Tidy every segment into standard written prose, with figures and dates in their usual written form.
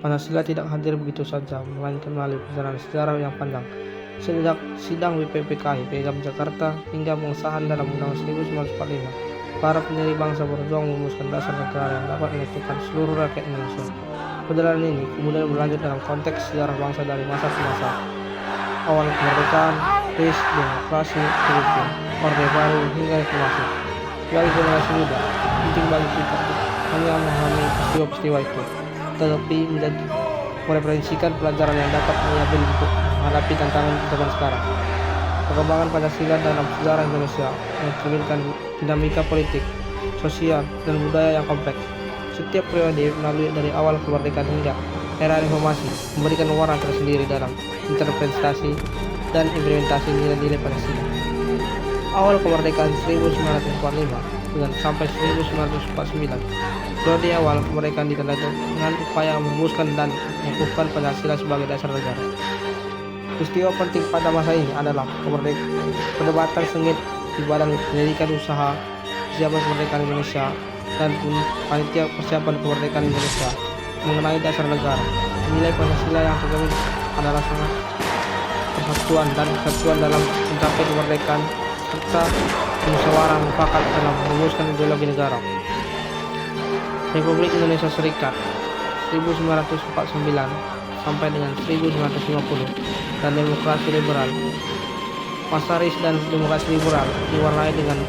Pancasila tidak hadir begitu saja, melainkan melalui perjalanan sejarah yang panjang. Sejak sidang WPPKI Piagam Jakarta hingga pengesahan dalam Undang-Undang 1945, para pendiri bangsa berjuang merumuskan dasar negara yang dapat menyatukan seluruh rakyat Indonesia. Perjalanan ini kemudian berlanjut dalam konteks sejarah bangsa dari masa ke masa. Awal kemerdekaan, krisis demokrasi, kerugian, orde baru hingga reformasi. Sebagai generasi muda, penting bagi kita hanya memahami peristiwa-peristiwa itu, tetapi menjadi mereferensikan pelajaran yang dapat menjadi untuk menghadapi tantangan zaman sekarang. Perkembangan Pancasila dalam sejarah Indonesia mencerminkan dinamika politik, sosial, dan budaya yang kompleks. Setiap periode melalui dari awal kemerdekaan hingga era reformasi memberikan warna tersendiri dalam interpretasi dan implementasi nilai-nilai Pancasila. Awal kemerdekaan 1945 dengan sampai 1949. Periode awal kemerdekaan ditandai dengan upaya merumuskan dan mengukuhkan Pancasila sebagai dasar negara. Peristiwa penting pada masa ini adalah perdebatan sengit di Badan Penyelidikan Usaha Persiapan Kemerdekaan Indonesia dan Panitia Persiapan Kemerdekaan Indonesia mengenai dasar negara. Nilai Pancasila yang tercermin adalah sangat persatuan dan kesatuan dalam mencapai kemerdekaan serta musyawarah mufakat dalam merumuskan ideologi negara. Republik Indonesia Serikat 1949 sampai dengan 1950 dan demokrasi liberal. Masaris dan demokrasi liberal diwarnai dengan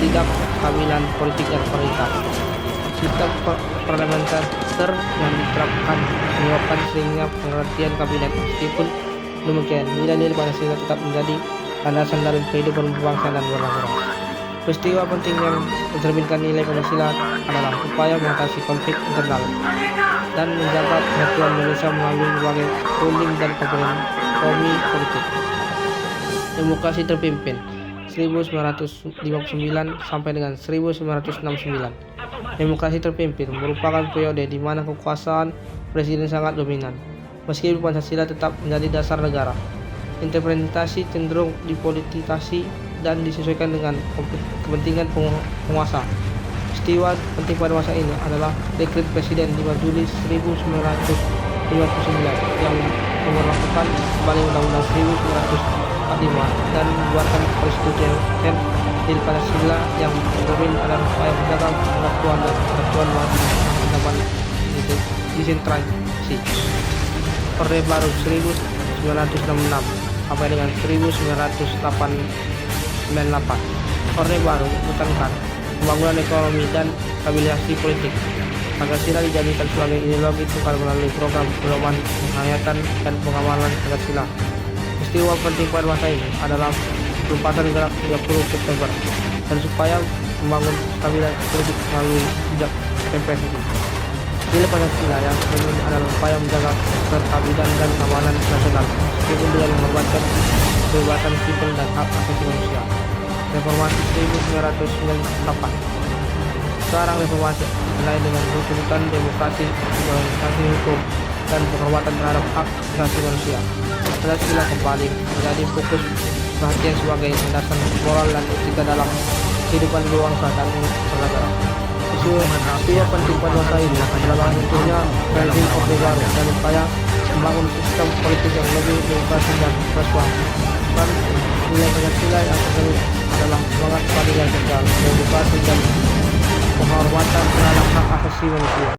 tidak kestabilan politik dan pemerintah. Sistem parlementer yang diterapkan menyebabkan seringnya pengertian kabinet. Meskipun demikian, nilai-nilai Pancasila tetap menjadi landasan dalam kehidupan berbangsa dan bernegara. Peristiwa penting yang mencerminkan nilai Pancasila adalah upaya mengatasi konflik internal dan menjaga persatuan Indonesia melalui berbagai ruling dan kompromi politik. Demokrasi terpimpin 1959 sampai dengan 1969. Demokrasi terpimpin merupakan periode di mana kekuasaan presiden sangat dominan. Meskipun Pancasila tetap menjadi dasar negara, interpretasi cenderung dipolitisasi dan disesuaikan dengan kepentingan penguasa. Peristiwa penting pada masa ini adalah dekret Presiden 5 Juli 1959 yang memperlakukan kembali Undang-Undang 1945 dan membuatkan persetujuan di Pancasila yang mencermin adalah upaya menjaga persatuan dan kesatuan zaman desentralisasi. Orde Baru 1966 sampai dengan 1998. Orde Baru menekankan pembangunan ekonomi dan stabilisasi politik. Pancasila dijadikan sebagai ideologi tukar melalui program pedoman penghayatan dan pengamalan Pancasila. Peristiwa penting pada masa ini adalah pelupasan gerak 30 September dan supaya membangun stabilitas politik melalui jejak MPSI. Nilai Pancasila yang tercermin adalah upaya menjaga ketertiban dan keamanan nasional, meskipun dengan mengorbankan kebebasan sipil dan hak asasi manusia. Reformasi 1998. Sekarang reformasi mulai dengan tuntutan demokrasi, organisasi hukum, dan penghormatan terhadap hak asasi manusia. Pancasila kembali menjadi fokus perhatian sebagai landasan moral dan etika dalam kehidupan berbangsa dan bernegara. Isu penting pada masa ini adalah tentunya rezim Orde Baru dan upaya membangun sistem politik yang lebih demokrasi dan transparan. Dan nilai Pancasila yang tercermin adalah semangat keadilan sosial, demokrasi dan penghormatan terhadap hak asasi manusia.